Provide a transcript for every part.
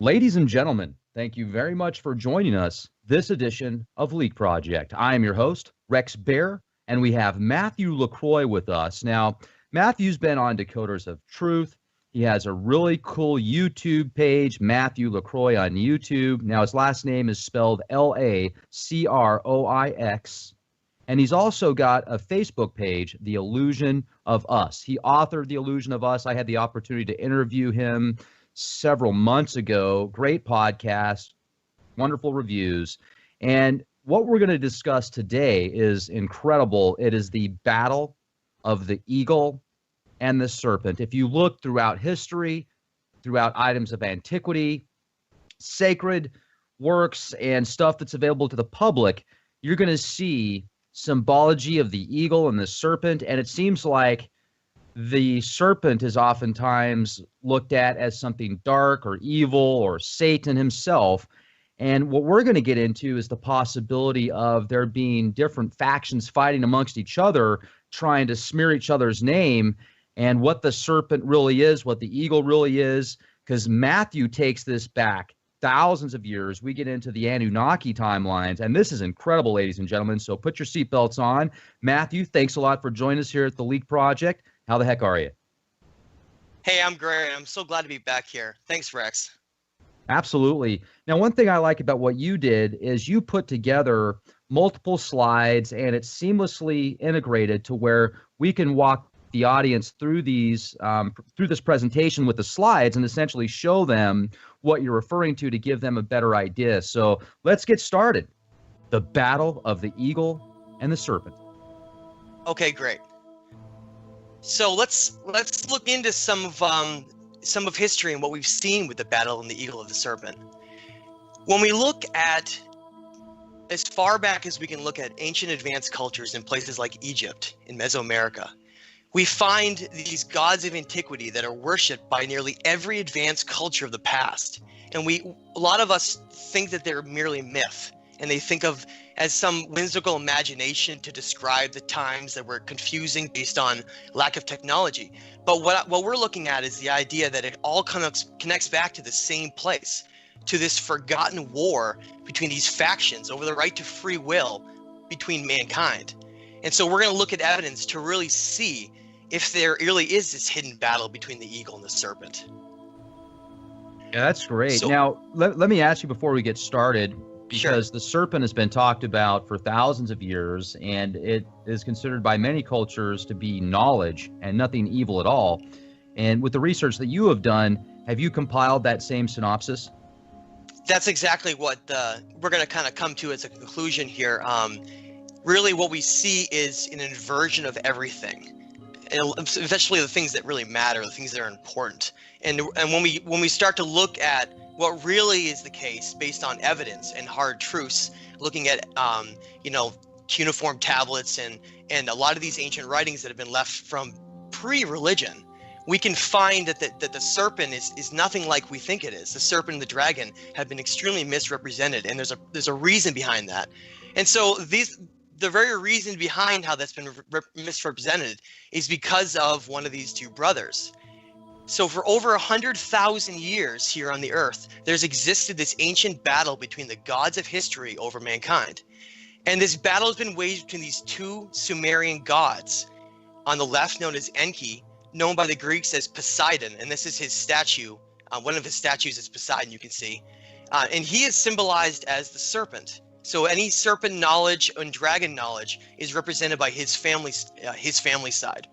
Ladies and gentlemen, thank you very much for joining us this edition of Leak Project. I am your host, Rex Bear, and we have Matthew LaCroix with us. Now, Matthew's been on Decoders of Truth. He has a really cool YouTube page, Matthew LaCroix on YouTube. Now, his last name is spelled Lacroix, and he's also got a Facebook page, The Illusion of Us. He authored The Illusion of Us. I had the opportunity to interview him several months ago. Great podcast, wonderful reviews. And what we're going to discuss today is incredible. It is the battle of the eagle and the serpent. If you look throughout history, throughout items of antiquity, sacred works, and stuff that's available to the public, you're going to see symbology of the eagle and the serpent. And it seems like the serpent is oftentimes looked at as something dark or evil or Satan himself. And what we're going to get into is the possibility of there being different factions fighting amongst each other, trying to smear each other's name, and what the serpent really is, what the eagle really is, because Matthew takes this back thousands of years. We get into the Anunnaki timelines, and this is incredible, ladies and gentlemen. So put your seatbelts on. Matthew, thanks a lot for joining us here at the Leak Project. How the heck are you? Hey, I'm great. I'm so glad to be back here. Thanks, Rex. Absolutely. Now, one thing I like about what you did is you put together multiple slides, and it's seamlessly integrated to where we can walk the audience through these through this presentation with the slides and essentially show them what you're referring to give them a better idea. So let's get started. The battle of the eagle and the serpent. Okay, great. So let's look into some of history and what we've seen with the battle and the eagle of the serpent. When we look at as far back as we can look at ancient advanced cultures in places like Egypt in Mesoamerica, we find these gods of antiquity that are worshipped by nearly every advanced culture of the past. And a lot of us think that they're merely myth, and they think of as some whimsical imagination to describe the times that were confusing based on lack of technology. But what we're looking at is the idea that it all connects back to the same place, to this forgotten war between these factions over the right to free will between mankind. And so we're going to look at evidence to really see if there really is this hidden battle between the eagle and the serpent. Yeah, that's great. So, now, let me ask you before we get started, because sure. the serpent has been talked about for thousands of years, and it is considered by many cultures to be knowledge and nothing evil at all. And with the research that you have done, have you compiled that same synopsis? That's exactly what we're going to kind of come to as a conclusion here. Really what we see is an inversion of everything, and especially the things that really matter, the things that are important. And when we start to look at what really is the case based on evidence and hard truths, looking at cuneiform tablets and a lot of these ancient writings that have been left from pre-religion, we can find that the serpent is nothing like we think it is. The serpent and the dragon have been extremely misrepresented, and there's a reason behind that. And so the very reason behind how that's been misrepresented is because of one of these two brothers. So for over 100,000 years here on the earth, there's existed this ancient battle between the gods of history over mankind. And this battle has been waged between these two Sumerian gods. On the left, known as Enki, known by the Greeks as Poseidon, and this is his statue. One of his statues is Poseidon, you can see. And he is symbolized as the serpent. So any serpent knowledge and dragon knowledge is represented by his family side.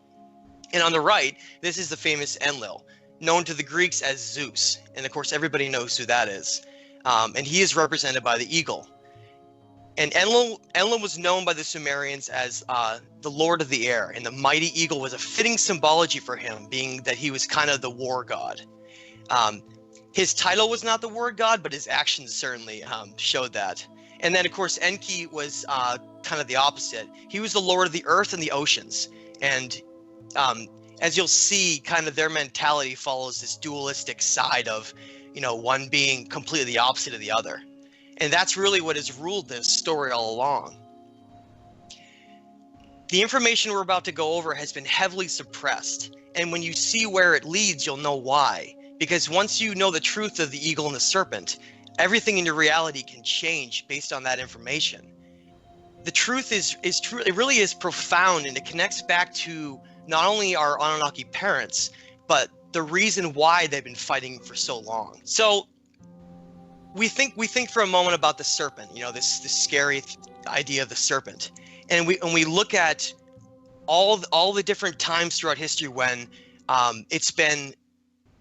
And on the right, this is the famous Enlil, known to the Greeks as Zeus. And of course, everybody knows who that is. And he is represented by the eagle. And Enlil was known by the Sumerians as the Lord of the Air. And the mighty eagle was a fitting symbology for him, being that he was kind of the war god. His title was not the war god, but his actions certainly showed that. And then, of course, Enki was kind of the opposite. He was the Lord of the earth and the oceans. And as you'll see, kind of their mentality follows this dualistic side of, one being completely the opposite of the other. And that's really what has ruled this story all along. The information we're about to go over has been heavily suppressed. And when you see where it leads, you'll know why. Because once you know the truth of the eagle and the serpent, everything in your reality can change based on that information. The truth is true. It really is profound, and it connects back to not only our Anunnaki parents, but the reason why they've been fighting for so long. So we think for a moment about the serpent, this scary idea of the serpent, and we look at all the different times throughout history when it's been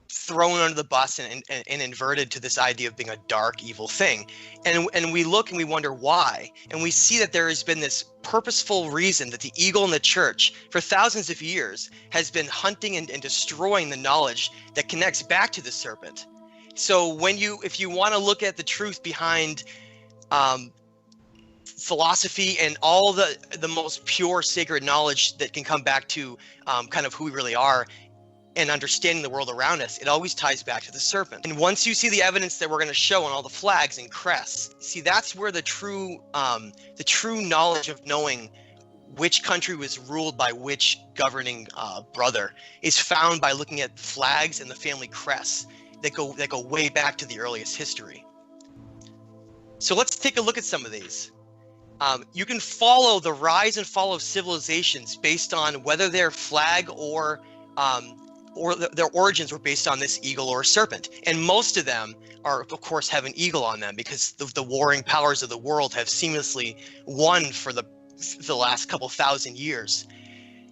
thrown under the bus and inverted to this idea of being a dark, evil thing. And we look and we wonder why. And we see that there has been this purposeful reason that the eagle in the church for thousands of years has been hunting and destroying the knowledge that connects back to the serpent. So if you want to look at the truth behind philosophy and all the most pure sacred knowledge that can come back to kind of who we really are and understanding the world around us, it always ties back to the serpent. And once you see the evidence that we're going to show on all the flags and crests, see, that's where the true knowledge of knowing which country was ruled by which governing brother is found by looking at flags and the family crests that go way back to the earliest history. So let's take a look at some of these. You can follow the rise and fall of civilizations based on whether their flag or their origins were based on this eagle or serpent. And most of them of course, have an eagle on them because the warring powers of the world have seamlessly won for the last couple thousand years.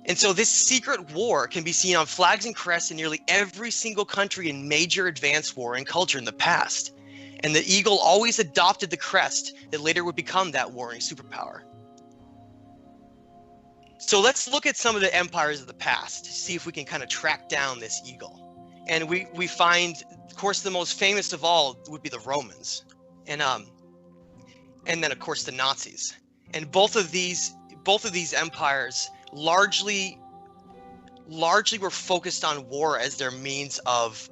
And so this secret war can be seen on flags and crests in nearly every single country in major advanced warring culture in the past. And the eagle always adopted the crest that later would become that warring superpower. So let's look at some of the empires of the past to see if we can kind of track down this eagle. And we find, of course, the most famous of all would be the Romans, and then of course the Nazis. And both of these empires largely were focused on war as their means of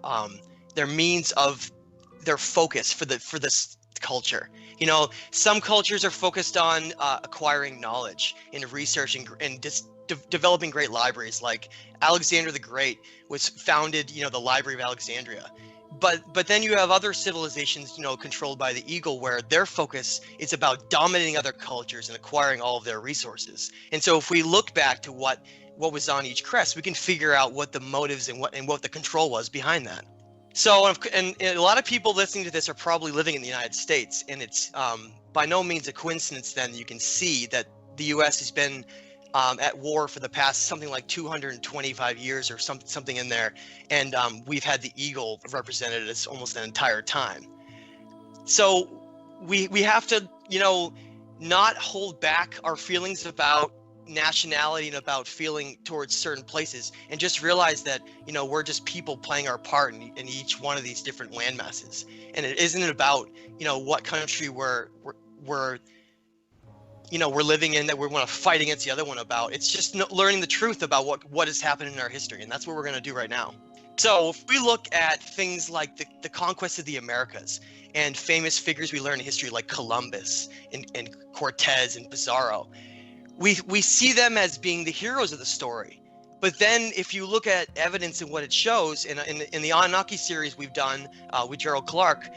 their focus for this culture. You know, some cultures are focused on acquiring knowledge and researching and just developing great libraries. Like Alexander the Great was founded, the Library of Alexandria. But then you have other civilizations, controlled by the eagle, where their focus is about dominating other cultures and acquiring all of their resources. And so if we look back to what was on each crest, we can figure out what the motives and what the control was behind that. So, and a lot of people listening to this are probably living in the United States, and it's by no means a coincidence then you can see that the U.S. has been at war for the past something like 225 years or something in there, and we've had the eagle represented as almost an entire time. So we have to, not hold back our feelings about nationality and about feeling towards certain places, and just realize that we're just people playing our part in each one of these different landmasses, and it isn't about what country we're living in that we want to fight against the other one about. It's just learning the truth about what has happened in our history, and that's what we're going to do right now. So if we look at things like the conquest of the Americas and famous figures we learn in history like Columbus and Cortez and Pizarro, we see them as being the heroes of the story. But then if you look at evidence and what it shows, in the Anunnaki series we've done with Gerald Clark,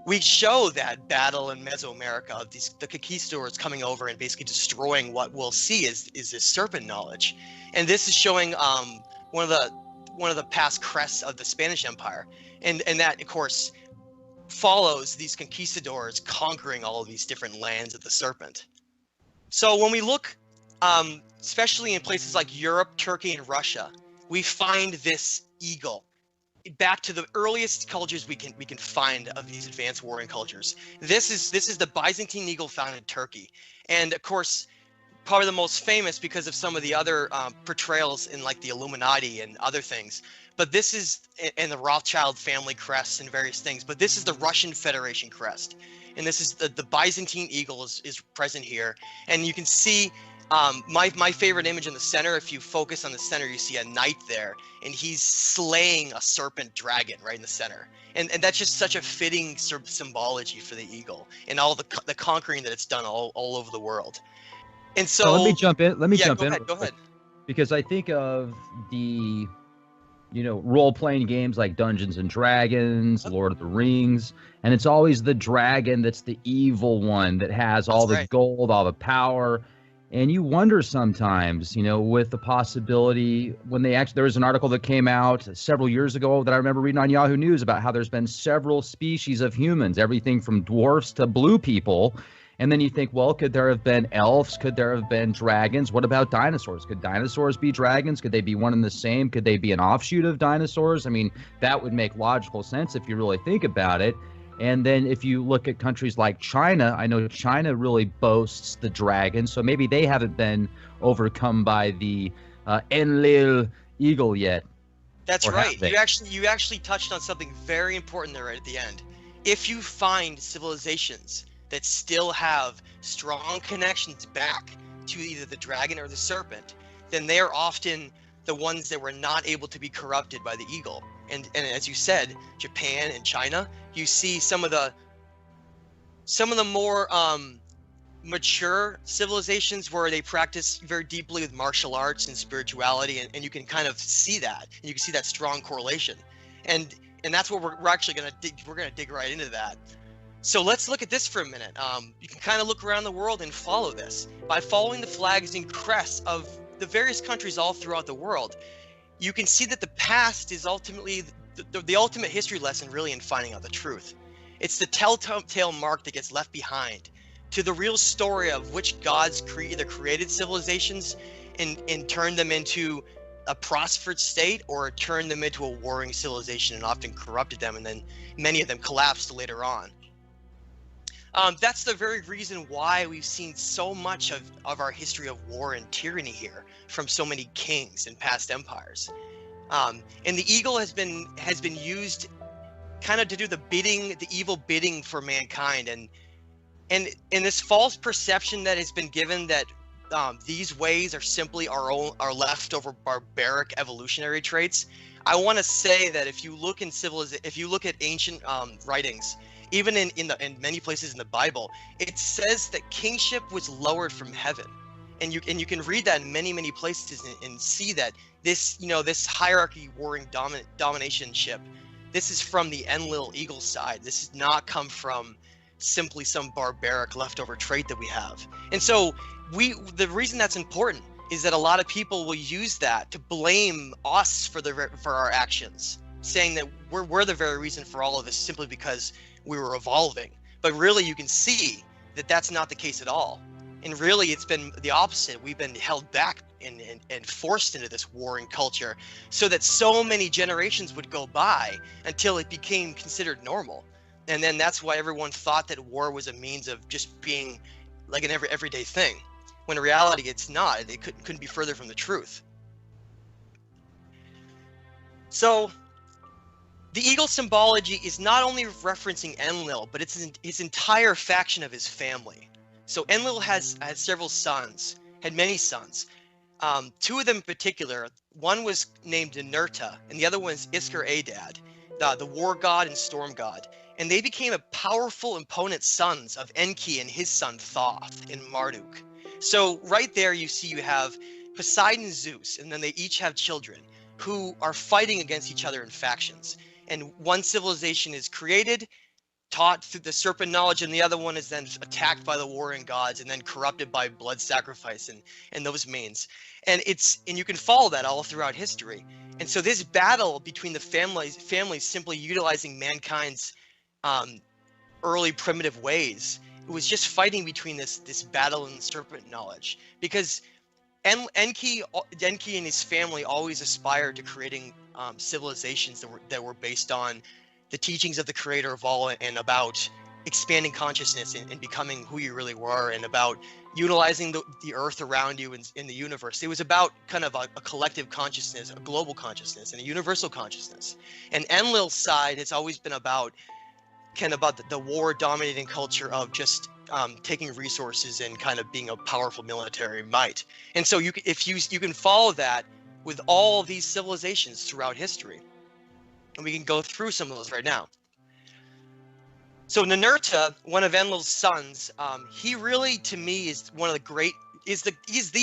we show that battle in Mesoamerica, the conquistadors coming over and basically destroying what we'll see is this serpent knowledge. And this is showing one of the past crests of the Spanish Empire. And that, of course, follows these conquistadors conquering all of these different lands of the serpent. So when we look, especially in places like Europe, Turkey, and Russia, we find this eagle back to the earliest cultures we can find of these advanced warring cultures. This is the Byzantine eagle found in Turkey, and of course, probably the most famous because of some of the other portrayals in like the Illuminati and other things. But this is in the Rothschild family crests and various things. But this is the Russian Federation crest, and this is the Byzantine eagle is present here, and you can see. My favorite image in the center, if you focus on the center, you see a knight there, and he's slaying a serpent dragon right in the center. And that's just such a fitting symbology for the eagle and all the conquering that it's done all over the world. And so let me jump in. Go ahead. Because I think of role-playing games like Dungeons and Dragons, Lord of the Rings, and it's always the dragon that's the evil one that has all That's the right. gold, all the power. And you wonder sometimes, with the possibility when there was an article that came out several years ago that I remember reading on Yahoo News about how there's been several species of humans, everything from dwarfs to blue people. And then you think, well, could there have been elves? Could there have been dragons? What about dinosaurs? Could dinosaurs be dragons? Could they be one and the same? Could they be an offshoot of dinosaurs? I mean, that would make logical sense if you really think about it. And then if you look at countries like China, I know China really boasts the dragon, so maybe they haven't been overcome by the Enlil eagle yet. That's right. You actually touched on something very important there right at the end. If you find civilizations that still have strong connections back to either the dragon or the serpent, then they are often the ones that were not able to be corrupted by the eagle. And as you said, Japan and China, you see some of the more mature civilizations where they practice very deeply with martial arts and spirituality, and you can kind of see that, and you can see that strong correlation, and that's what we're actually gonna dig right into that. So let's look at this for a minute. You can kind of look around the world and follow this. By following the flags and crests of the various countries all throughout the world, you can see that the past is ultimately the ultimate history lesson really in finding out the truth. It's the telltale mark that gets left behind to the real story of which gods either created civilizations and turned them into a prosperous state, or turned them into a warring civilization and often corrupted them, and then many of them collapsed later on. That's the very reason why we've seen so much of our history of war and tyranny here from so many kings and past empires. And the eagle has been used kind of to do the evil bidding for mankind, and this false perception that has been given that these ways are simply our leftover barbaric evolutionary traits. I want to say that if you look at ancient writings, even in many places in the Bible, it says that kingship was lowered from heaven, and you can read that in many places and see that this hierarchy warring dominationship, this is from the Enlil eagle side. This does not come from simply some barbaric leftover trait that we have. And so the reason that's important is that a lot of people will use that to blame us for our actions, saying that we're the very reason for all of this simply because we were evolving. But really, you can see that that's not the case at all. And really, it's been the opposite. We've been held back and forced into this warring culture so that so many generations would go by until it became considered normal. And then that's why everyone thought that war was a means of just being like an everyday thing, when in reality it's not. It couldn't be further from the truth. So the eagle symbology is not only referencing Enlil, but it's his entire faction of his family. So Enlil has several sons, had many sons. Two of them in particular, one was named Ninurta, and the other one is Iskar-Adad, the war god and storm god. And they became a powerful and potent sons of Enki and his son Thoth and Marduk. So right there you see you have Poseidon and Zeus, and then they each have children who are fighting against each other in factions. And one civilization is created, taught through the serpent knowledge, and the other one is then attacked by the warring gods and then corrupted by blood sacrifice and those means. And you can follow that all throughout history. And so this battle between the families simply utilizing mankind's early primitive ways, it was just fighting between this battle and serpent knowledge, because Enki and his family always aspired to creating civilizations that were based on the teachings of the creator of all, and about expanding consciousness and becoming who you really were, and about utilizing the earth around you in the universe. It was about kind of a collective consciousness, a global consciousness, and a universal consciousness. And Enlil's side has always been about the war dominating culture of just taking resources and kind of being a powerful military might. And so you can follow that with all of these civilizations throughout history, and we can go through some of those right now. So Ninurta, one of Enlil's sons, he really, to me, is the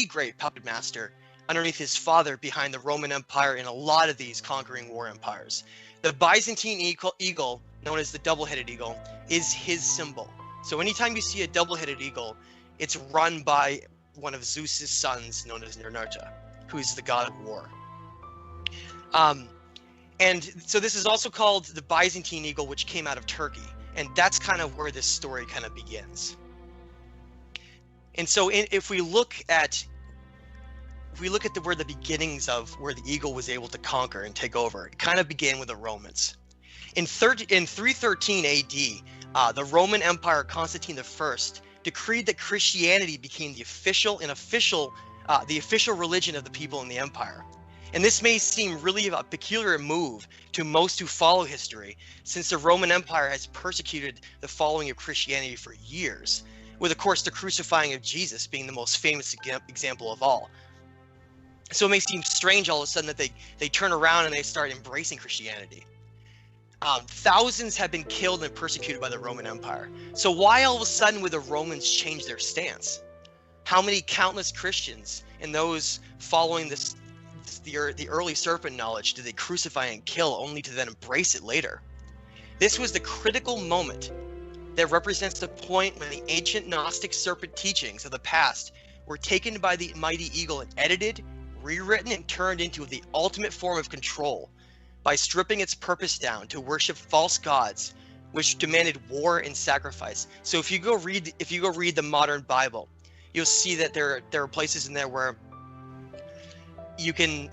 great puppet master underneath his father behind the Roman Empire in a lot of these conquering war empires. The Byzantine eagle, known as the double-headed eagle, is his symbol. So anytime you see a double-headed eagle, it's run by one of Zeus's sons, known as Nerurta, who is the god of war. And so this is also called the Byzantine eagle, which came out of Turkey. And that's kind of where this story kind of begins. And so if we look at where the beginnings of where the eagle was able to conquer and take over, it kind of began with the Romans. In 313 AD, the Roman Empire Constantine I decreed that Christianity became the official religion of the people in the empire. And this may seem really a peculiar move to most who follow history, since the Roman Empire has persecuted the following of Christianity for years, with of course the crucifying of Jesus being the most famous example of all. So it may seem strange all of a sudden that they turn around and they start embracing Christianity. Thousands have been killed and persecuted by the Roman Empire. So why all of a sudden would the Romans change their stance? How many countless Christians and those following the early serpent knowledge did they crucify and kill, only to then embrace it later? This was the critical moment that represents the point when the ancient Gnostic serpent teachings of the past were taken by the mighty eagle and edited, rewritten, and turned into the ultimate form of control by stripping its purpose down to worship false gods, which demanded war and sacrifice. So if you go read the modern Bible, you'll see that there are places in there where you can,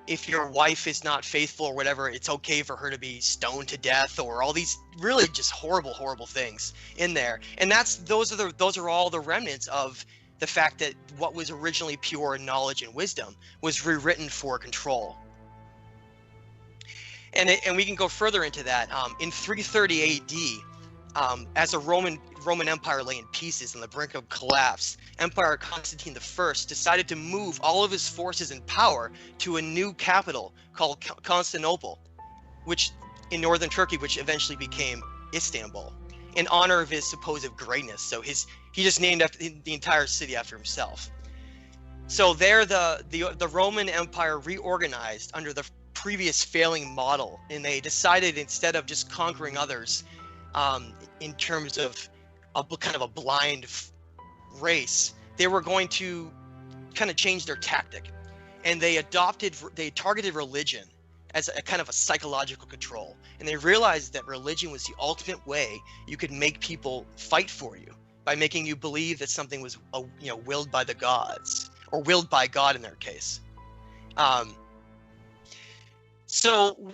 if your wife is not faithful or whatever, it's okay for her to be stoned to death, or all these really just horrible things in there. And those are all the remnants of the fact that what was originally pure knowledge and wisdom was rewritten for control. And we can go further into that. In 330 AD, as the Roman Empire lay in pieces on the brink of collapse, Emperor Constantine I decided to move all of his forces and power to a new capital called Constantinople, which in northern Turkey, which eventually became Istanbul, in honor of his supposed greatness. So he just named the entire city after himself. So there, the Roman Empire reorganized under the previous failing model, and they decided, instead of just conquering others in terms of kind of a blind race, they were going to kind of change their tactic, and they targeted religion as a kind of a psychological control. And they realized that religion was the ultimate way you could make people fight for you, by making you believe that something was willed by the gods, or willed by God in their case. So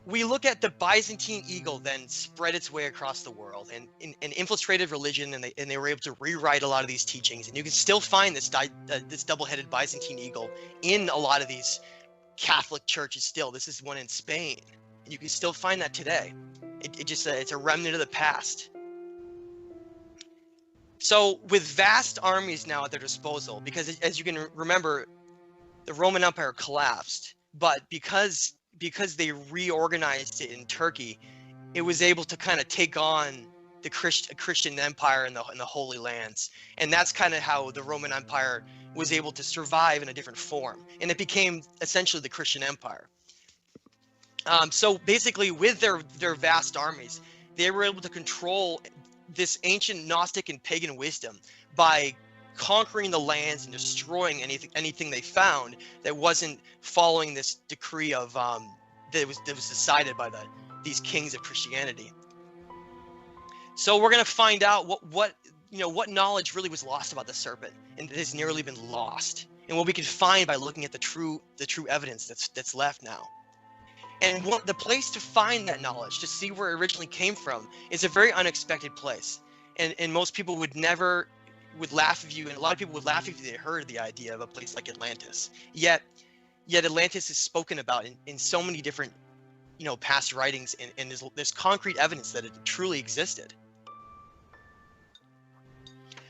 we look at the Byzantine eagle then spread its way across the world and infiltrated religion, and they were able to rewrite a lot of these teachings. And you can still find this double-headed Byzantine eagle in a lot of these Catholic churches still. This is one in Spain, and you can still find that today. It's a remnant of the past. So with vast armies now at their disposal, because as you can remember, the Roman Empire collapsed, but because they reorganized it in Turkey, it was able to kind of take on the Christian Empire in the Holy Lands. And that's kind of how the Roman Empire was able to survive in a different form. And it became essentially the Christian Empire. So basically, with their vast armies, they were able to control this ancient Gnostic and pagan wisdom by conquering the lands and destroying anything they found that wasn't following this decree of that was decided by these kings of Christianity. So we're going to find out what knowledge really was lost about the serpent, and it has nearly been lost, and what we can find by looking at the true evidence that's left now. And the place to find that knowledge, to see where it originally came from, is a very unexpected place. And most people would laugh at you, and a lot of people would laugh if they heard the idea of a place like Atlantis. Yet Atlantis is spoken about in so many different, past writings, and there's concrete evidence that it truly existed.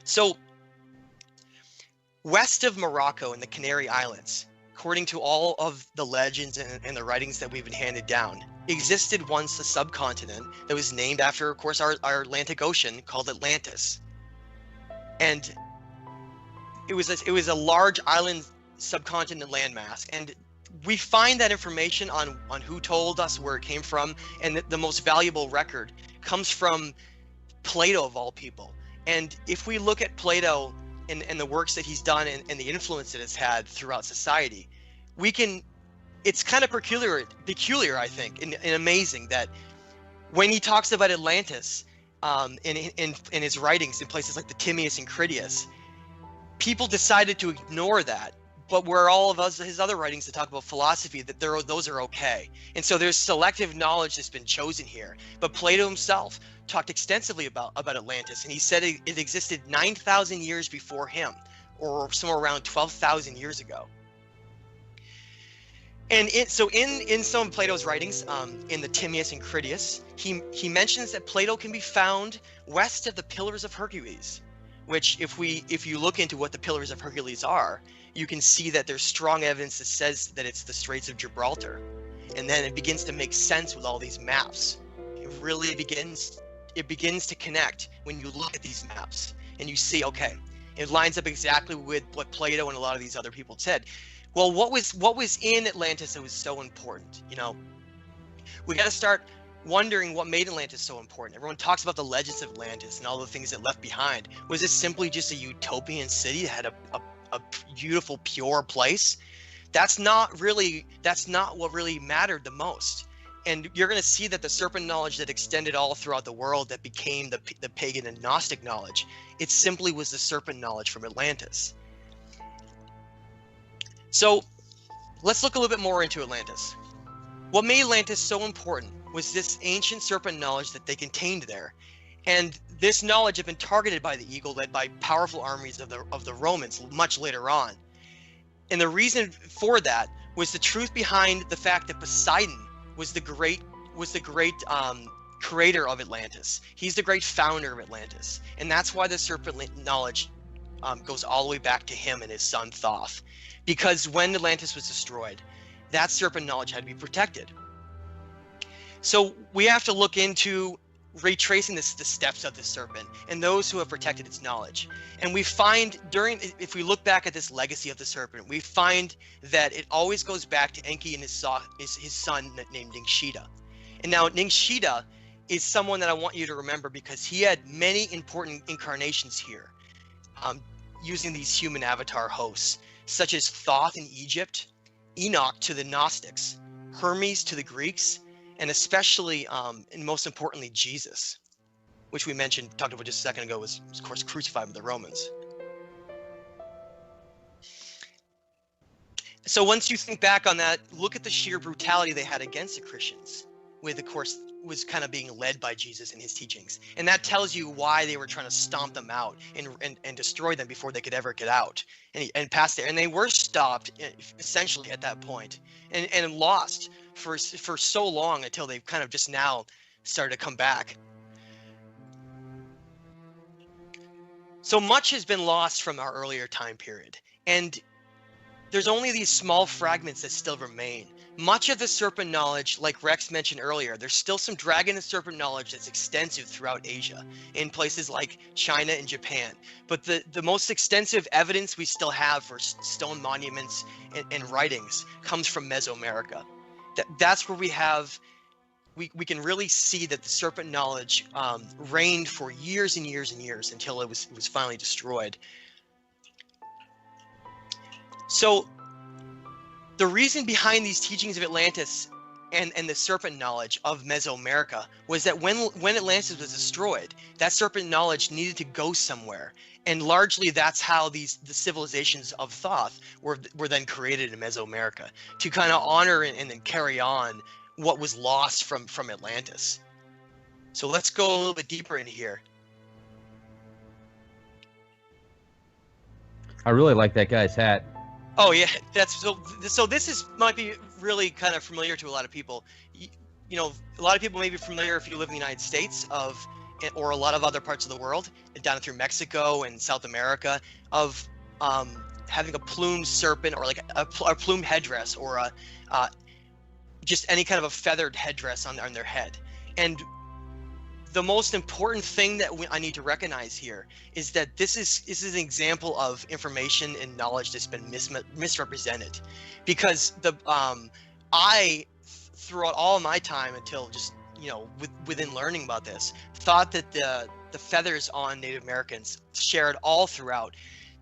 So, west of Morocco in the Canary Islands, according to all of the legends and the writings that we've been handed down, existed once a subcontinent that was named after, of course, our Atlantic Ocean, called Atlantis. And it was a large island subcontinent landmass. And we find that information on who told us where it came from, and the most valuable record comes from Plato of all people. And if we look at Plato and the works that he's done and the influence that it's had throughout society, we can, it's kind of peculiar, I think, and amazing that when he talks about Atlantis in his writings in places like the Timaeus and Critias, people decided to ignore that. But where all of his other writings that talk about philosophy, that those are okay. And so there's selective knowledge that's been chosen here. But Plato himself talked extensively about Atlantis, and he said it existed 9,000 years before him, or somewhere around 12,000 years ago. And so in some of Plato's writings, in the Timaeus and Critias, he mentions that Plato can be found west of the Pillars of Hercules, which if you look into what the Pillars of Hercules are, you can see that there's strong evidence that says that it's the Straits of Gibraltar. And then it begins to make sense with all these maps. It really begins to connect when you look at these maps and you see, okay, it lines up exactly with what Plato and a lot of these other people said. Well, what was in Atlantis that was so important? You know, we got to start wondering what made Atlantis so important. Everyone talks about the legends of Atlantis and all the things it left behind. Was it simply just a utopian city that had a beautiful, pure place? That's not what really mattered the most. And you're going to see that the serpent knowledge that extended all throughout the world, that became the pagan and Gnostic knowledge, it simply was the serpent knowledge from Atlantis. So let's look a little bit more into Atlantis. What made Atlantis so important was this ancient serpent knowledge that they contained there. And this knowledge had been targeted by the eagle, led by powerful armies of the Romans much later on. And the reason for that was the truth behind the fact that Poseidon was the great creator of Atlantis. He's the great founder of Atlantis. And that's why the serpent knowledge goes all the way back to him and his son Thoth. Because when Atlantis was destroyed, that serpent knowledge had to be protected. So we have to look into retracing the steps of the serpent and those who have protected its knowledge. And we find if we look back at this legacy of the serpent, we find that it always goes back to Enki and his son named Ningshita. And now Ningshita is someone that I want you to remember because he had many important incarnations here, using these human avatar hosts, such as Thoth in Egypt, Enoch to the Gnostics, Hermes to the Greeks, and especially, and most importantly, Jesus, which we talked about just a second ago, was of course crucified with the Romans. So once you think back on that, look at the sheer brutality they had against the Christians, with, of course, was kind of being led by Jesus and his teachings. And that tells you why they were trying to stomp them out and destroy them before they could ever get out and pass there. And they were stopped essentially at that point and lost for so long until they've kind of just now started to come back. So much has been lost from our earlier time period. And there's only these small fragments that still remain. Much of the serpent knowledge, like Rex mentioned earlier, there's still some dragon and serpent knowledge that's extensive throughout Asia, in places like China and Japan. But the most extensive evidence we still have for stone monuments and writings comes from Mesoamerica. That's where we can really see that the serpent knowledge reigned for years and years and years until it was finally destroyed. So the reason behind these teachings of Atlantis and the serpent knowledge of Mesoamerica was that when Atlantis was destroyed, that serpent knowledge needed to go somewhere. And largely that's how the civilizations of Thoth were then created in Mesoamerica, to kind of honor and then carry on what was lost from Atlantis. So let's go a little bit deeper into here. I really like that guy's hat. Oh yeah, so this might be really kind of familiar to a lot of people. You know, a lot of people may be familiar if you live in the United States or a lot of other parts of the world, down through Mexico and South America, of having a plumed serpent or like a plumed headdress or just any kind of a feathered headdress on their head. And the most important thing that I need to recognize here is that this is an example of information and knowledge that's been misrepresented, because I, throughout all of my time until just within learning about this, thought that the feathers on Native Americans shared all throughout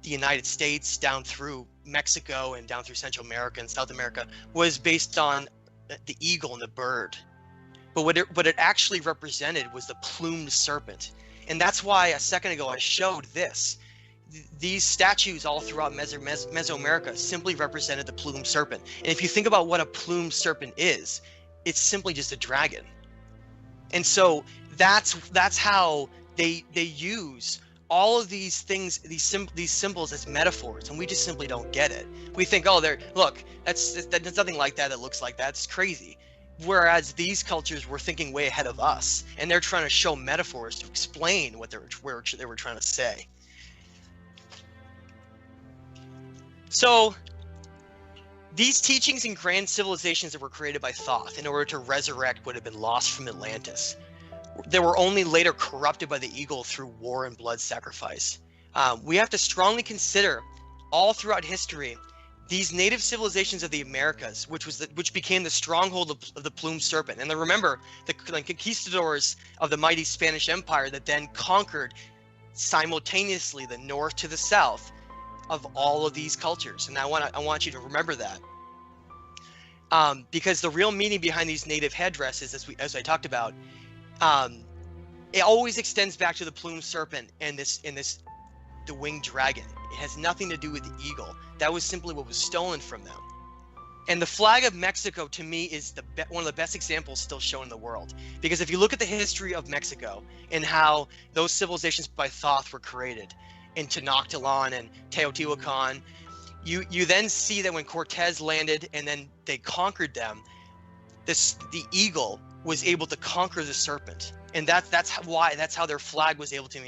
the United States, down through Mexico and down through Central America and South America, was based on the eagle and the bird. But what it actually represented was the plumed serpent. And that's why a second ago I showed this. These statues all throughout Mesoamerica simply represented the plumed serpent. And if you think about what a plumed serpent is, it's simply just a dragon. And so that's how they use all of these things, these symbols as metaphors, and we just simply don't get it. We think, oh, there's nothing like that looks like that. It's crazy. Whereas these cultures were thinking way ahead of us, and they're trying to show metaphors to explain what they were trying to say. So these teachings and grand civilizations that were created by Thoth in order to resurrect what had been lost from Atlantis, they were only later corrupted by the eagle through war and blood sacrifice. We have to strongly consider all throughout history these native civilizations of the Americas, which became the stronghold of the plumed serpent. And then remember, the conquistadors of the mighty Spanish Empire that then conquered simultaneously the north to the south of all of these cultures. And I want you to remember that. Because the real meaning behind these native headdresses, as I talked about, it always extends back to the plumed serpent and the winged dragon. It has nothing to do with the eagle. That was simply what was stolen from them. And the flag of Mexico, to me, is one of the best examples still shown in the world. Because if you look at the history of Mexico and how those civilizations by Thoth were created in Tenochtitlan and Teotihuacan, you then see that when Cortez landed and then they conquered them, the eagle was able to conquer the serpent. And that's how their flag was able to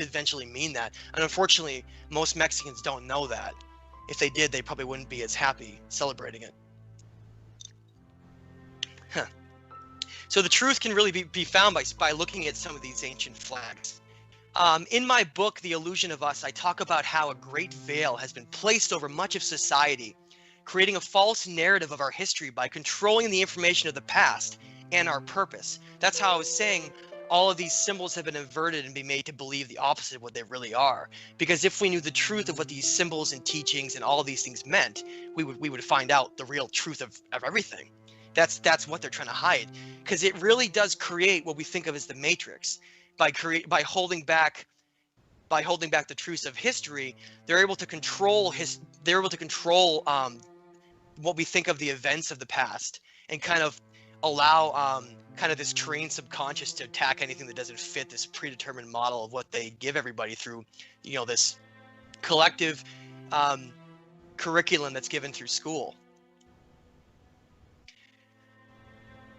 eventually mean that. And unfortunately, most Mexicans don't know that. If they did, they probably wouldn't be as happy celebrating it. So the truth can really be found by looking at some of these ancient flags. In my book, The Illusion of Us, I talk about how a great veil has been placed over much of society, creating a false narrative of our history by controlling the information of the past and our purpose. That's how I was saying all of these symbols have been inverted and been made to believe the opposite of what they really are. Because if we knew the truth of what these symbols and teachings and all of these things meant, we would find out the real truth of everything. That's what they're trying to hide. Because it really does create what we think of as the Matrix. By holding back the truths of history, they're able to control what we think of the events of the past, and kind of allow kind of this trained subconscious to attack anything that doesn't fit this predetermined model of what they give everybody through, this collective curriculum that's given through school.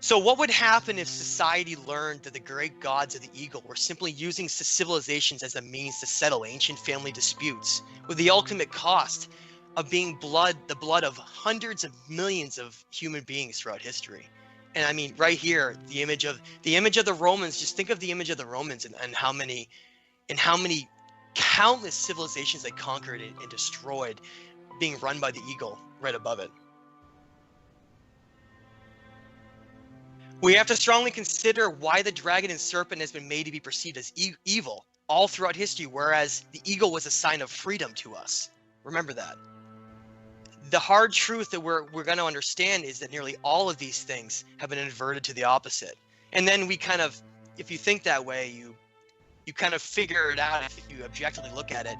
So what would happen if society learned that the great gods of the eagle were simply using civilizations as a means to settle ancient family disputes, with the ultimate cost of being the blood of hundreds of millions of human beings throughout history? And I mean, right here, the image of the Romans. Just think of the image of the Romans and how many countless civilizations they conquered and destroyed, being run by the eagle right above it. We have to strongly consider why the dragon and serpent has been made to be perceived as evil all throughout history, whereas the eagle was a sign of freedom to us. Remember that. The hard truth that we're going to understand is that nearly all of these things have been inverted to the opposite. And then we kind of, if you think that way, you kind of figure it out if you objectively look at it.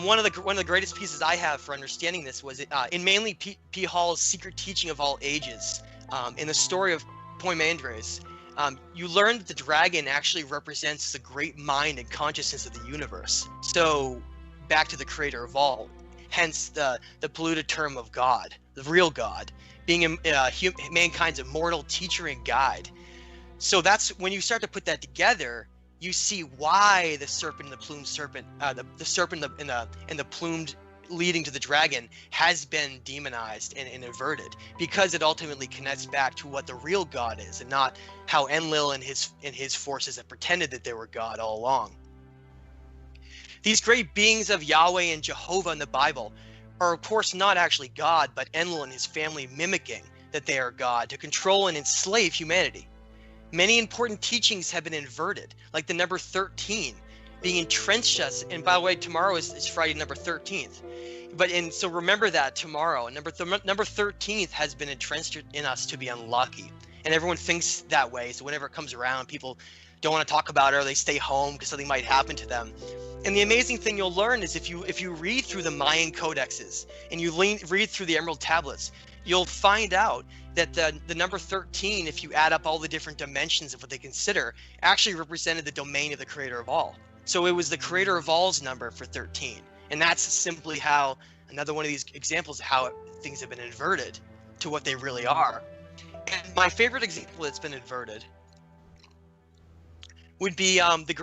One of the greatest pieces I have for understanding this was in Manly P. Hall's Secret Teaching of All Ages. In the story of Poimandres, you learn that the dragon actually represents the great mind and consciousness of the universe. So, back to the creator of all. Hence the polluted term of God, the real God, being mankind's immortal teacher and guide. So that's when you start to put that together, you see why the serpent and the plumed serpent, the serpent and the plumed leading to the dragon has been demonized and inverted, because it ultimately connects back to what the real God is, and not how Enlil and his forces have pretended that they were God all along. These great beings of Yahweh and Jehovah in the Bible are of course not actually God, but Enlil and his family mimicking that they are God to control and enslave humanity. Many important teachings have been inverted, like the number 13 being entrenched us. And by the way, tomorrow is Friday, number 13th. So remember that tomorrow. Number 13th has been entrenched in us to be unlucky. And everyone thinks that way. So whenever it comes around, people don't want to talk about it, or they stay home because something might happen to them. And the amazing thing you'll learn is if you read through the Mayan codexes and you read through the Emerald Tablets, you'll find out that the number 13, if you add up all the different dimensions of what they consider, actually represented the domain of the creator of all. So it was the creator of all's number for 13. And that's simply how, another one of these examples of how things have been inverted to what they really are. And my favorite example that's been inverted would be the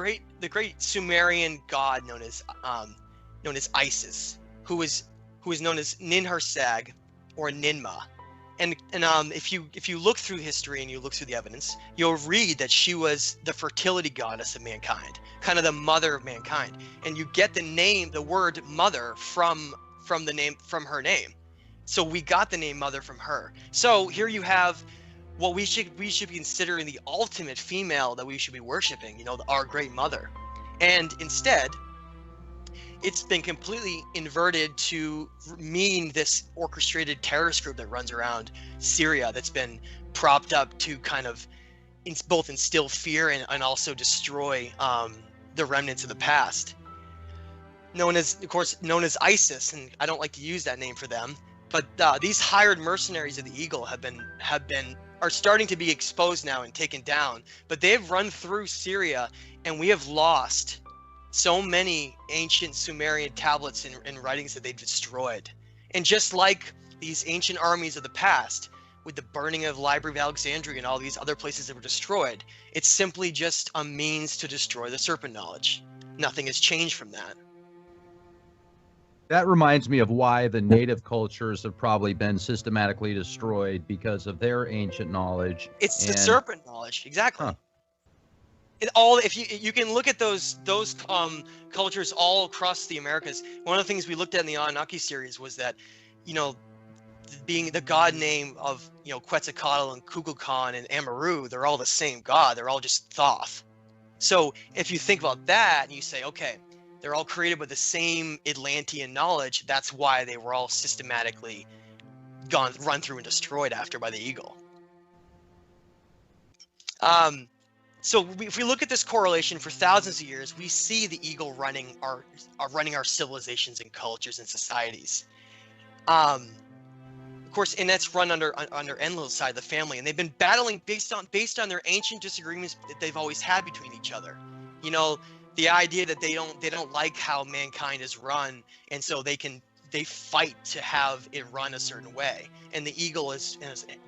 great Sumerian god known as Isis, who is known as Ninhursag or Ninmah. And if you look through history and you look through the evidence, you'll read that she was the fertility goddess of mankind, kind of the mother of mankind. And you get the word mother from her name. So we got the name mother from her. So here you have what we should be considering the ultimate female that we should be worshiping, our great mother. And instead, it's been completely inverted to mean this orchestrated terrorist group that runs around Syria that's been propped up to kind of both instill fear and also destroy the remnants of the past. Known as ISIS, and I don't like to use that name for them, but these hired mercenaries of the Eagle are starting to be exposed now and taken down. But they have run through Syria, and we have lost so many ancient Sumerian tablets and writings that they've destroyed. And just like these ancient armies of the past, with the burning of the Library of Alexandria and all these other places that were destroyed, it's simply just a means to destroy the serpent knowledge. Nothing has changed from that. That reminds me of why the native cultures have probably been systematically destroyed, because of their ancient knowledge. It's the serpent knowledge, exactly. Huh. If you can look at those cultures all across the Americas. One of the things we looked at in the Anunnaki series was that, being the god name of Quetzalcoatl and Kukulkan and Amaru, they're all the same god. They're all just Thoth. So if you think about that and you say, okay, they're all created with the same Atlantean knowledge, that's why they were all systematically run through and destroyed after by the Eagle. So if we look at this correlation for thousands of years, we see the Eagle running our civilizations and cultures and societies. Of course, and that's run under Enlil's side of the family, and they've been battling based on their ancient disagreements that they've always had between each other. The idea that they don't like how mankind is run, and so they fight to have it run a certain way. And the Eagle is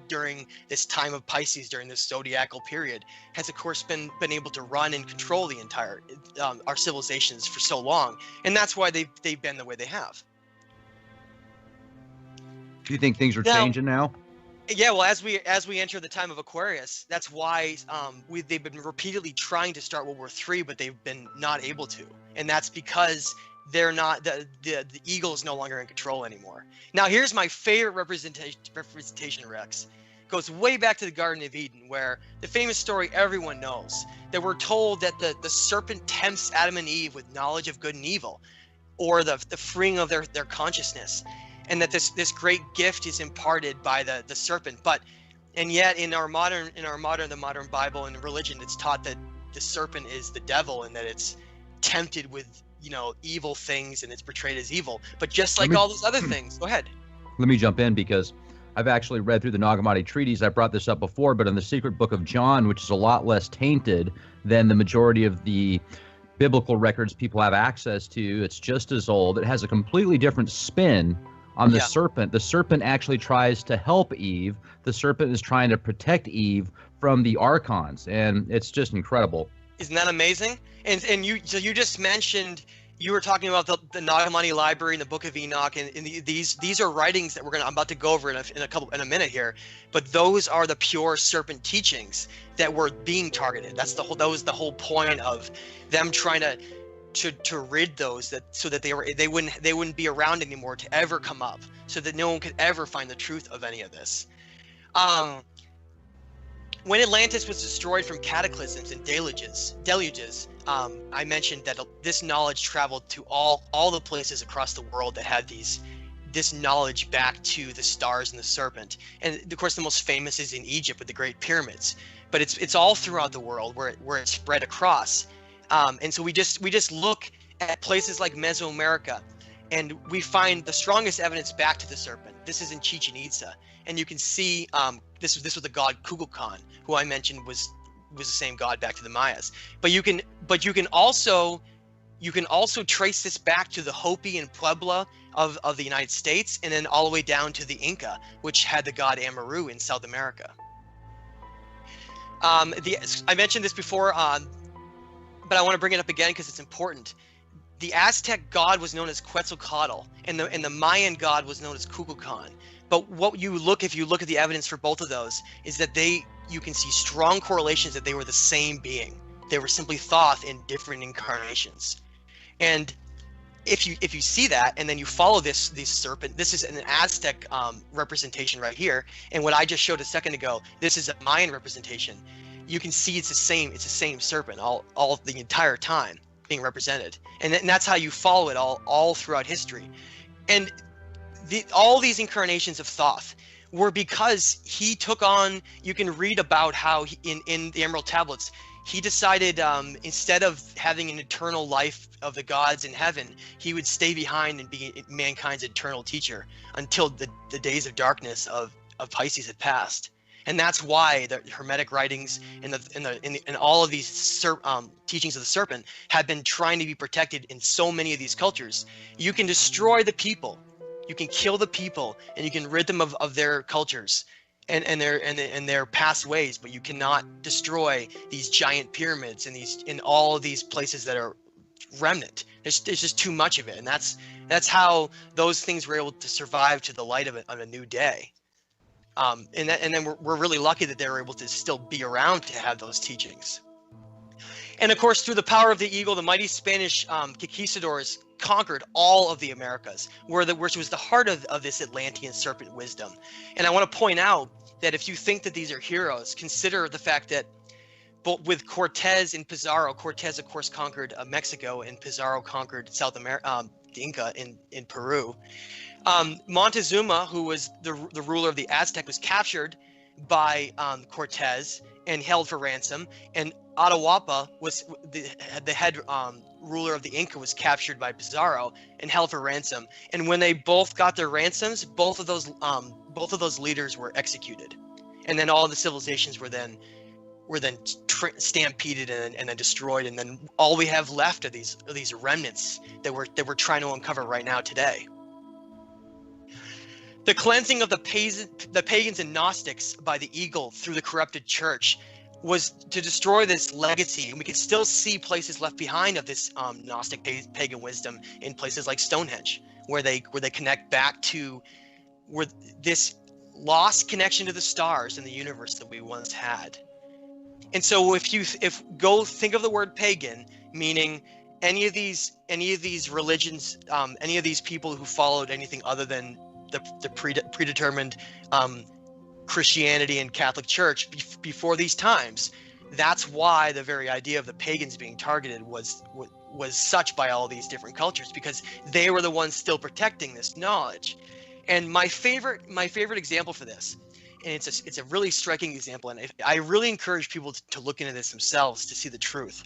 during this time of Pisces, during this zodiacal period, has of course been able to run and control the entire our civilizations for so long, and that's why they've been the way they have. Do you think things are changing now? Yeah, well, as we enter the time of Aquarius, that's why they've been repeatedly trying to start World War III, but they've been not able to, and that's because they're not the Eagle is no longer in control anymore. Now, here's my favorite representation, Rex. It goes way back to the Garden of Eden, where the famous story everyone knows, that we're told that the serpent tempts Adam and Eve with knowledge of good and evil, or the freeing of their consciousness. And that this great gift is imparted by the serpent, and yet in the modern Bible and religion, it's taught that the serpent is the devil and that it's tempted with evil things and it's portrayed as evil. But just like all those other things, go ahead. Let me jump in, because I've actually read through the Nag Hammadi treaties. I brought this up before, but in the secret book of John, which is a lot less tainted than the majority of the biblical records people have access to, it's just as old. It has a completely different spin on the serpent. The serpent actually tries to help Eve. The serpent is trying to protect Eve from the archons, and it's just incredible. Isn't that amazing? And you just mentioned you were talking about the Nagamani Library and the Book of Enoch, and these are writings that I'm about to go over in a minute here. But those are the pure serpent teachings that were being targeted. That was the whole point of them trying to rid those, so that they wouldn't be around anymore to ever come up, so that no one could ever find the truth of any of this. When Atlantis was destroyed from cataclysms and deluges, I mentioned that this knowledge traveled to all the places across the world that had this knowledge back to the stars and the serpent. And of course, the most famous is in Egypt with the Great Pyramids. But it's all throughout the world where it spread across. And so we just look at places like Mesoamerica, and we find the strongest evidence back to the serpent. This is in Chichen Itza, and you can see this was the god Kukulkan, who I mentioned was the same god back to the Mayas. But you can also trace this back to the Hopi and Puebla of the United States, and then all the way down to the Inca, which had the god Amaru in South America. I mentioned this before, but I want to bring it up again because it's important. The Aztec god was known as Quetzalcoatl, and the Mayan god was known as Kukulkan. But if you look at the evidence for both of those, is that you can see strong correlations that they were the same being. They were simply Thoth in different incarnations. And if you see that, and then you follow this serpent, this is an Aztec representation right here, and what I just showed a second ago, this is a Mayan representation. You can see it's the same serpent all the entire time being represented, and that's how you follow it all throughout history. And all these incarnations of Thoth were because he took on. You can read about how in the Emerald Tablets, he decided instead of having an eternal life of the gods in heaven, he would stay behind and be mankind's eternal teacher until the days of darkness of Pisces had passed. And that's why the Hermetic writings and all of these teachings of the serpent have been trying to be protected in so many of these cultures. You can destroy the people, you can kill the people, and you can rid them of their cultures and their past ways, but you cannot destroy these giant pyramids and in all of these places that are remnant. There's just too much of it, and that's how those things were able to survive to the light of a new day. And then we're really lucky that they were able to still be around to have those teachings. And of course, through the power of the eagle, the mighty Spanish conquistadors conquered all of the Americas, which was the heart of this Atlantean serpent wisdom. And I want to point out that if you think that these are heroes, consider the fact that with Cortez and Pizarro, Cortez of course conquered Mexico, and Pizarro conquered South America, the Inca in Peru. Montezuma, who was the ruler of the Aztec, was captured by Cortez and held for ransom, and Atahualpa was the head ruler of the Inca, was captured by Pizarro and held for ransom. And when they both got their ransoms, both of those leaders were executed, and then all the civilizations were then stampeded and then destroyed. And then all we have left are these remnants that we're trying to uncover right now today. The cleansing of the pagans and Gnostics by the eagle through the corrupted church was to destroy this legacy, and we can still see places left behind of this Gnostic pagan wisdom in places like Stonehenge, where they connect back to this lost connection to the stars and the universe that we once had. And so if go think of the word pagan, meaning any of these religions, any of these people who followed anything other than the predetermined Christianity and Catholic Church before these times, that's why the very idea of the pagans being targeted was such by all these different cultures, because they were the ones still protecting this knowledge. And my favorite example for this, and it's a really striking example, and I really encourage people to look into this themselves to see the truth.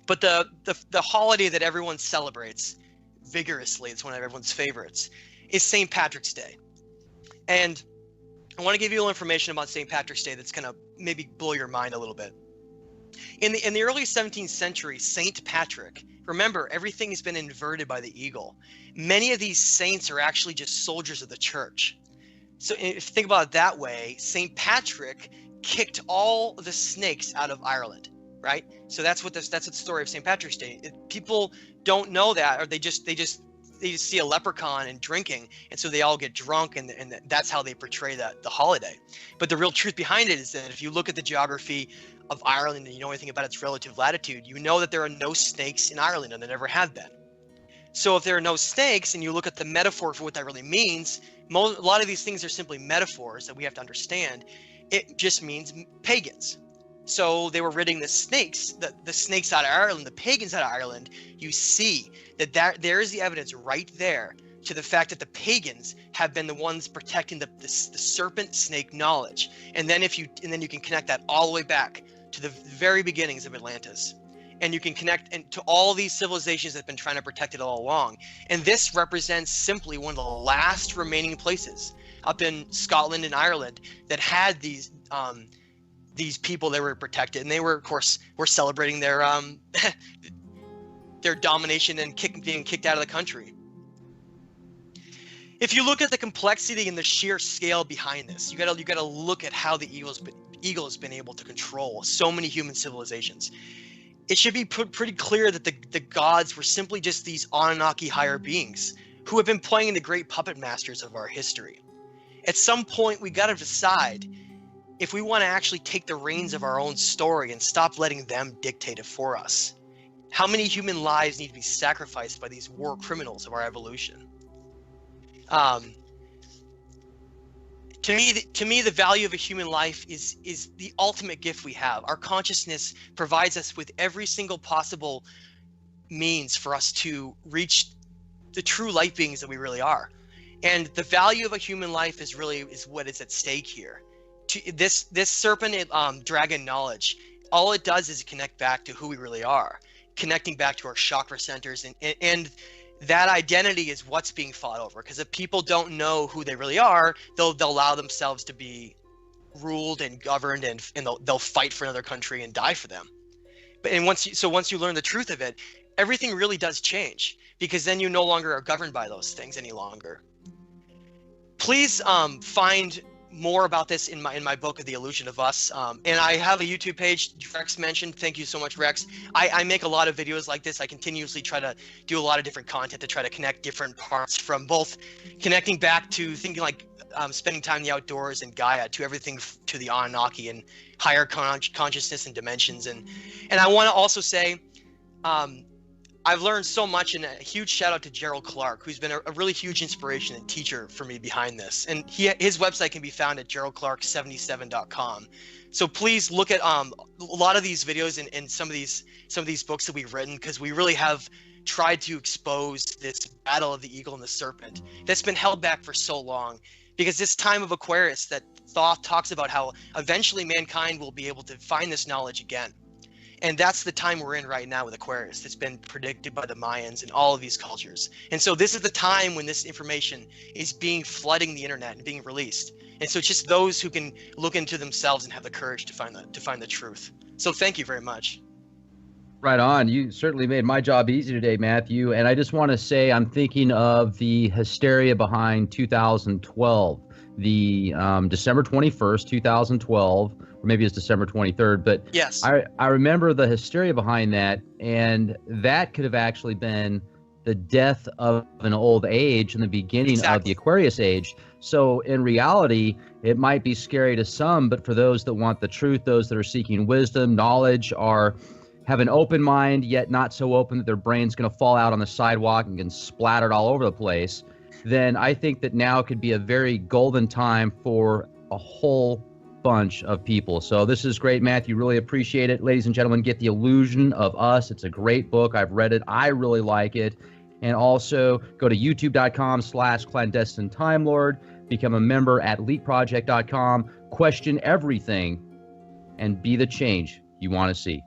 But the holiday that everyone celebrates vigorously, it's one of everyone's favorites, is St. Patrick's Day. And I want to give you a little information about St. Patrick's Day that's going to maybe blow your mind a little bit. In the early 17th century, St. Patrick, remember, everything has been inverted by the eagle. Many of these saints are actually just soldiers of the church. So if you think about it that way, St. Patrick kicked all the snakes out of Ireland. right? So that's what the story of St. Patrick's Day. People don't know that, or they just see a leprechaun and drinking, and so they all get drunk, and that's how they portray the holiday. But the real truth behind it is that if you look at the geography of Ireland and you know anything about its relative latitude, you know that there are no snakes in Ireland, and there never have been. So if there are no snakes, and you look at the metaphor for what that really means, a lot of these things are simply metaphors that we have to understand. It just means pagans. So they were ridding the snakes, the snakes out of Ireland, the pagans out of Ireland. You see that there is the evidence right there to the fact that the pagans have been the ones protecting the serpent snake knowledge. And then you can connect that all the way back to the very beginnings of Atlantis. And you can connect to all these civilizations that have been trying to protect it all along. And this represents simply one of the last remaining places up in Scotland and Ireland that had these people that were protected, and they were, of course, celebrating their their domination and being kicked out of the country. If you look at the complexity and the sheer scale behind this, you gotta look at how the eagle has been able to control so many human civilizations. It should be pretty clear that the gods were simply just these Anunnaki higher beings who have been playing the great puppet masters of our history. At some point, we gotta decide if we want to actually take the reins of our own story and stop letting them dictate it for us. How many human lives need to be sacrificed by these war criminals of our evolution? To me, the value of a human life is the ultimate gift we have. Our consciousness provides us with every single possible means for us to reach the true light beings that we really are. And the value of a human life is what is at stake here. This serpent dragon knowledge, all it does is connect back to who we really are, connecting back to our chakra centers, and that identity is what's being fought over. Because if people don't know who they really are, they'll allow themselves to be ruled and governed, and they'll fight for another country and die for them. Once you learn the truth of it, everything really does change, because then you no longer are governed by those things any longer. Please find more about this in my book, The Illusion of Us, and I have a YouTube page Rex mentioned. Thank you so much, Rex. I make a lot of videos like this. I continuously try to do a lot of different content to try to connect different parts, from both connecting back to thinking like spending time in the outdoors and Gaia, to everything to the Anunnaki and higher consciousness and dimensions. And I want to also say I've learned so much, and a huge shout out to Gerald Clark, who's been a really huge inspiration and teacher for me behind this. And his website can be found at geraldclark77.com. So please look at a lot of these videos and some of these books that we've written, because we really have tried to expose this battle of the eagle and the serpent that's been held back for so long. Because this time of Aquarius that Thoth talks about how eventually mankind will be able to find this knowledge again. And that's the time we're in right now with Aquarius. That's been predicted by the Mayans and all of these cultures. And so this is the time when this information is flooding the internet and being released. And so it's just those who can look into themselves and have the courage to find the truth. So thank you very much. Right on. You certainly made my job easy today, Matthew. And I just want to say I'm thinking of the hysteria behind 2012, the December 21st, 2012. Or maybe it's December 23rd, but yes, I remember the hysteria behind that, and that could have actually been the death of an old age and the beginning of the Aquarius age. So in reality, it might be scary to some, but for those that want the truth, those that are seeking wisdom, knowledge, have an open mind, yet not so open that their brain's going to fall out on the sidewalk and get splattered all over the place, then I think that now could be a very golden time for a whole bunch of people. So this is great, Matthew. Really appreciate it. Ladies and gentlemen, get The Illusion of Us. It's a great book. I've read it. I really like it. And also go to youtube.com/clandestine time lord, become a member at leapproject.com, question everything, and be the change you want to see.